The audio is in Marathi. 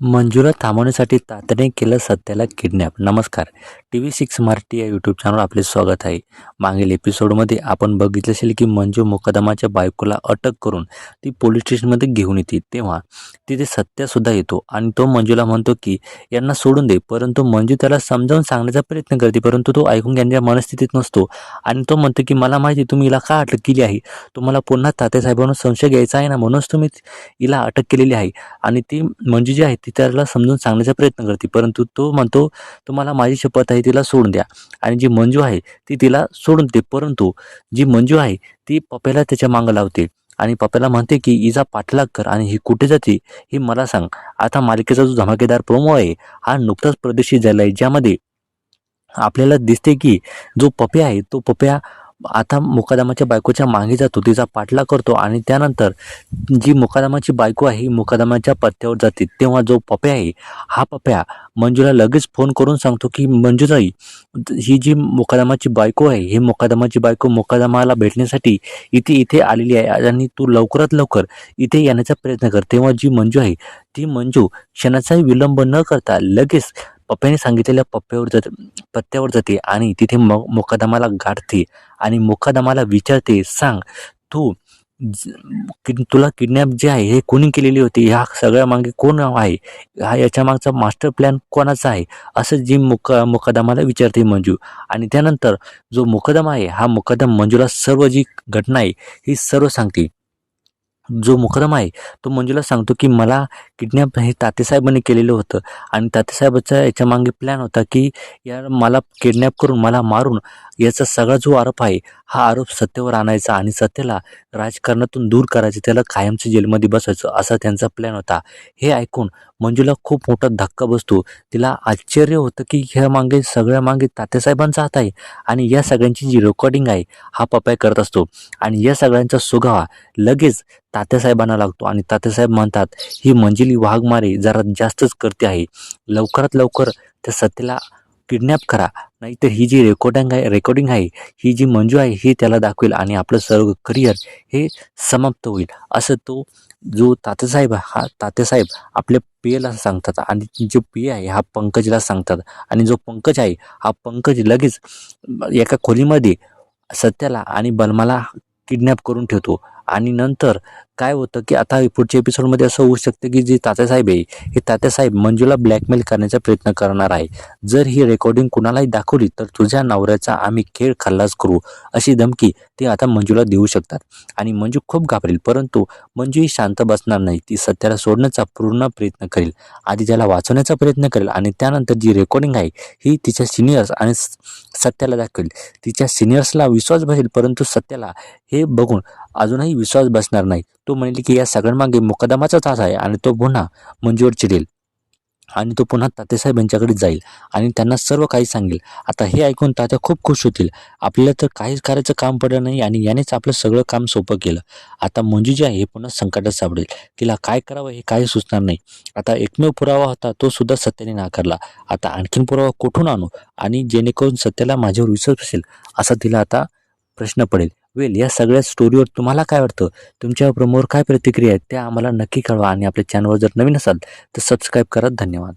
मंजूला थांबवण्यासाठी तातडीने केलं सत्याला किडनॅप. नमस्कार, TV6 मराठी या यूट्यूब चॅनलवर आपले स्वागत आहे. मागील एपिसोडमध्ये आपण बघितलं असेल की मंजू मुकदमाच्या बायकोला अटक करून ती पोलीस स्टेशनमध्ये घेऊन येते. तेव्हा तिथे सत्यासुद्धा येतो आणि तो मंजूला म्हणतो की यांना सोडून दे, परंतु मंजू त्याला समजावून सांगण्याचा प्रयत्न करते, परंतु तो ऐकून घेण्याच्या मनस्थितीत नसतो आणि तो म्हणतो की मला माहिती तुम्ही हिला का अटक केली आहे, तुम्हाला पुन्हा तात्यासाहेबांवर संशय घ्यायचा आहे ना, म्हणूनच तुम्ही हिला अटक केलेली आहे. आणि ती मंजू जी आहे ती त्याला समजून सांगण्याचा प्रयत्न करते, परंतु तो म्हणतो तुम्हाला माझी शपथ आहे, तिला सोडून द्या. आणि जी मंजू आहे ती तिला सोडून देते, परंतु जी मंजू आहे ती पप्याला त्याच्या मागं लावते आणि पप्याला म्हणते की हिचा पाठलाग कर आणि ही कुठे जाते हे मला सांग. आता मालिकेचा जो धमाकेदार प्रोमो आहे हा नुकताच प्रदर्शित झाला आहे, ज्यामध्ये आपल्याला दिसते की जो पप्या आहे तो पप्या आता मुकादमाच्या बायकोच्या मागे जातो, तिचा पाठलाग करतो आणि त्यानंतर जी मुकादमाची बायको आहे ही मुकादमाच्या पत्त्यावर जाते. तेव्हा जो पप्या आहे हा पप्या मंजूला लगेच फोन करून सांगतो की मंजूताई, ही जी मुकादमाची बायको आहे ही मुकादमाची बायको मुकादमाला भेटण्यासाठी इथे आलेली आहे आणि तू लवकरात लवकर इथे येण्याचा प्रयत्न कर. तेव्हा जी मंजू आहे ती मंजू क्षणाचाही विलंब न करता लगेच पप्याने सांगितलेल्या पत्त्यावर जाते आणि तिथे मुकादमाला गाठते आणि मुकादमाला विचारते, सांग तू तुला किडनॅप जे आहे हे कोणी केलेली होती, ह्या सगळ्या मागे कोण आहे, हा याच्या मागचा मास्टर प्लॅन कोणाचा आहे, असं जी मुकादमाला विचारते मंजू. आणि त्यानंतर जो मुकदमा आहे हा मुकदमा मंजूला सर्व जी घटना आहे ही सर्व सांगते. जो मुकदमा आहे तो मंजूला सांगतो की मला किडनॅप हे तात्यासाहेबांनी केलेलं होतं आणि तात्यासाहेबाचा याच्या मागे प्लॅन होता की यार मला किडनॅप करून मला मारून याचा सगळा जो आरोप आहे हा आरोप सत्तेवर आणायचा आणि सत्तेला राजकारणातून दूर करायचं, त्याला कायमचं जेलमध्ये बसायचं, असा त्यांचा प्लॅन होता. हे ऐकून मंजूला खूप मोठा धक्का बसतो. तिला आश्चर्य होतं की ह्या मागे सगळ्या मागे तात्यासाहेबांचा हात आहे आणि या सगळ्यांची जी रेकॉर्डिंग आहे हा पप्या करत असतो आणि या सगळ्यांचा सुगावा लगेच तात्यासाहेबांना लागतो आणि तात्यासाहेब म्हणतात ही मंजिली वाघमारे जरा जास्तच करते आहे, लवकरात लवकर त्या सत्तेला किडनॅप करा, नाहीतर ही जी रेकॉर्डिंग आहे ही जी मंजू आहे ही त्याला दाखवेल आणि आपलं सर्व करिअर हे समाप्त होईल. असं तो जो तात्यासाहेब आपल्या पियेला सांगतात आणि जो पिय आहे हा पंकजला सांगतात आणि जो पंकज आहे हा पंकज लगेच एका खोलीमध्ये सत्याला आणि बलमाला किडनॅप करून ठेवतो. आणि नंतर काय होतं की आता पुढच्या एपिसोडमध्ये असं होऊ शकतं की जे तात्यासाहेब आहे हे तात्यासाहेब मंजूला ब्लॅकमेल करण्याचा प्रयत्न करणार आहे. जर ही रेकॉर्डिंग कुणालाही दाखवली तर तुझ्या नवऱ्याचा आम्ही खेळ खल्लास करू, अशी धमकी ते आता मंजूला देऊ शकतात. आणि मंजू खूप घाबरेल, परंतु मंजू ही शांत बसणार नाही. ती सत्याला सोडण्याचा पूर्ण प्रयत्न करेल, आधी त्याला वाचवण्याचा प्रयत्न करेल आणि त्यानंतर जी रेकॉर्डिंग आहे ही तिच्या सिनियर्स आणि सत्याला दाखवेल. तिच्या सिनियर्सला विश्वास बसेल, परंतु सत्याला हे बघून अजूनही विश्वास बसणार नाही. तो म्हणेल की या सगळ्यांमागे मुकदमाचाच हात आहे आणि तो पुन्हा मंजूवर चिडेल आणि तो पुन्हा तात्यासाहेब यांच्याकडे जाईल आणि त्यांना सर्व काही सांगेल. आता हे ऐकून तात्या खूप खुश होतील, आपल्याला तर काहीच करायचं काम पडलं नाही आणि यानेच आपलं सगळं काम सोपं केलं. आता मंजू जी आहे हे पुन्हा संकटात सापडेल, तिला काय करावं हे काही सुचणार नाही. आता एकमेव पुरावा होता तो सुद्धा सत्याने नाकारला. आता आणखीन पुरावा कुठून आणू आणि जेणेकरून सत्याला माझ्यावर विश्वास असेल, असा तिला आता प्रश्न पडेल. या सगळ्या स्टोरीवर तुम्हाला काय वाटतं, तुमच्या प्रोमोवर काय प्रतिक्रिया आहेत त्या आम्हाला नक्की कळवा आणि आपल्या चॅनलवर जर नवीन असाल तर सबस्क्राईब करा. धन्यवाद.